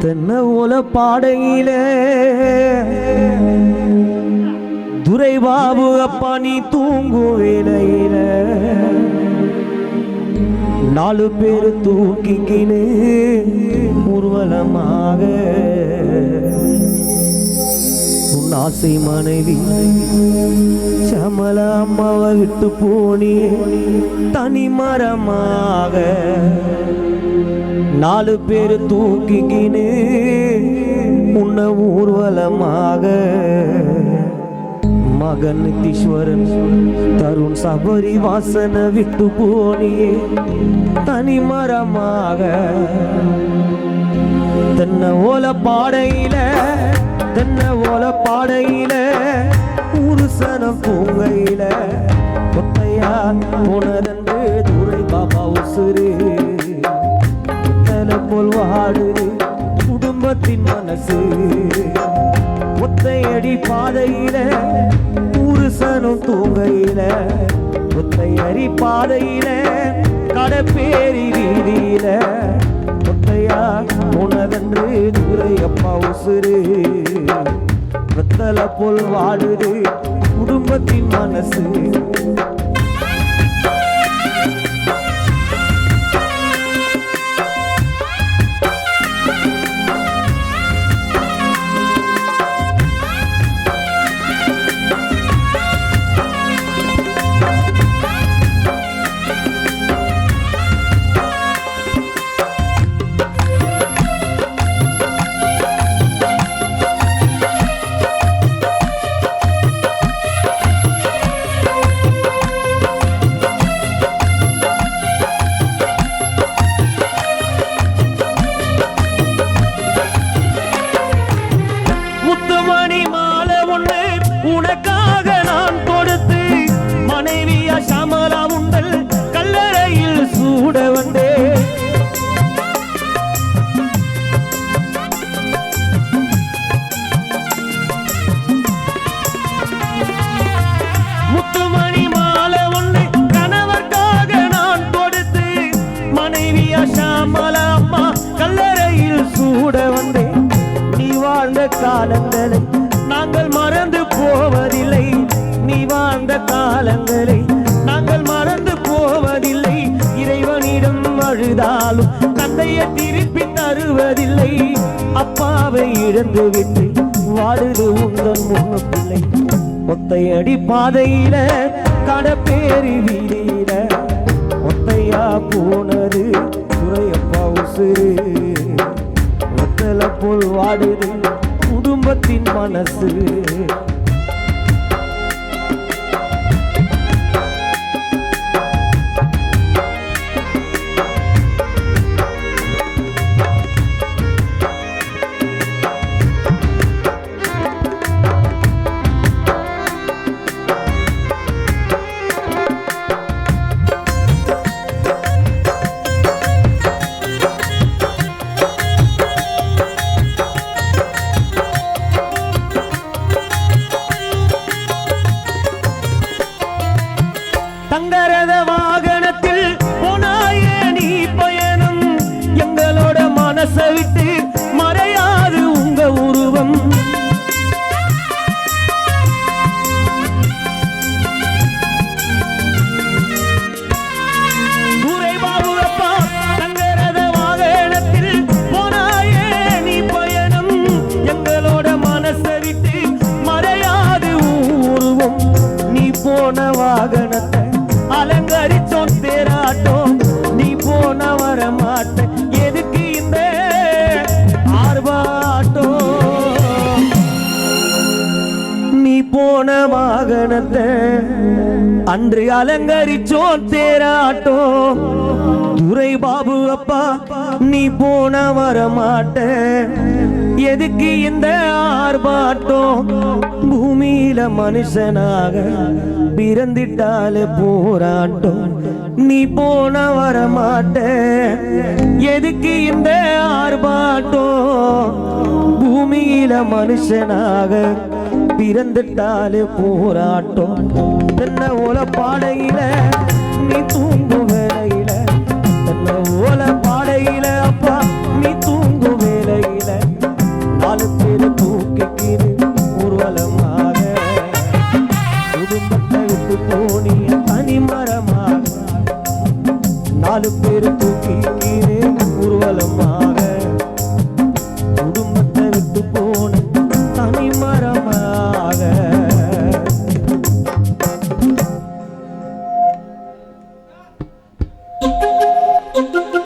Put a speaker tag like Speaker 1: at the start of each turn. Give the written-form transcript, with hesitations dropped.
Speaker 1: தென்ன ஓல பாடையில துரை பாபு அப்பா நீ தூங்கும் வேலையில 4 பேரு தூக்கிக்கினு ஊர்வலமாக உன் ஆசை மனைவி சமல அம்மாவை விட்டு போனி தனி மரமாக 4 பேரு தூக்கிக்கினு உன்ன ஊர்வலமாக மகன் நித்தீஸ்வரன் தருண் சபரி வாசன விட்டு போனியே தனி மரமாக தென்ன ஓல பாடையில ஒரு சனம் பூங்கையில கொத்தையா உணர்ந்து துரை பாபா உசுறு தலை போல் வாடுது குடும்பத்தின் மனசு ஒத்தையடி பாதையில ஒரு சனம் தூங்கையில ஒத்தையடி பாதையில கடப்பேரி வீதியில ஒத்தையா உணர்ந்து துரை அப்பா உசுறு வெத்தலை போல் வாடுது குடும்பத்தின் மனசு உனக்காக நான் கொடுத்து மனைவியா சமலா உண்டல் கல்லறையில் சூட வந்தே முத்துமணி மாலை ஒன்று கணவர்க்காக நான் கொடுத்து மனைவியா சமலா அம்மா கல்லறையில் சூட வந்தே நீ வாழ்ந்த காலங்களை நாங்கள் மறந்து போவதில்லை நீ வாழ்ந்த காலங்களை நாங்கள் மறந்து போவதில்லை இறைவனிடம் அழுதாலும் தந்தையை திருப்பி தருவதில்லை அப்பாவை இழந்து விட்டு வாடுது உங்கள் முன்னு பிள்ளை ஒத்தையடி பாதையில கடப்பேரி வீதியில ஒத்தையா போனது துரையப்பா உசுறு ஒத்தலை போல் வாடுது குடும்பத்தின் மனசு தங்கரத வாகனத்தில் போனாயே நீ பயணம் எங்களோட மனசை விட்டு மறையாது உங்க உருவம் துரை பாபு அப்பா தங்கரத வாகனத்தில் போனாயே நீ பயணம் எங்களோட மனசை விட்டு மறையாது உருவம் நீ போன வாகனத்தை அலங்கரிச்சோம் தேராட்டோம் நீ போன வர மாட்ட எதுக்கு இந்த ஆர்ப்பாட்டம் நீ போன வாகனத்தை அன்று அலங்கரிச்சோம் தேராட்டோம் துரை பாபு அப்பா நீ போன வர மாட்ட எதுக்கு இந்த ஆர்ப்பாட்டம் பூமியில மனுஷனாக பிறந்திட்டாலே போராட்டம் நீ போன வர மாட்ட எதுக்கு இந்த ஆர்ப்பாட்டம் பூமியில மனுஷனாக பிறந்துட்டாலே போராட்டம் தென்ன ஓல பாடையில நீ தூங்கும்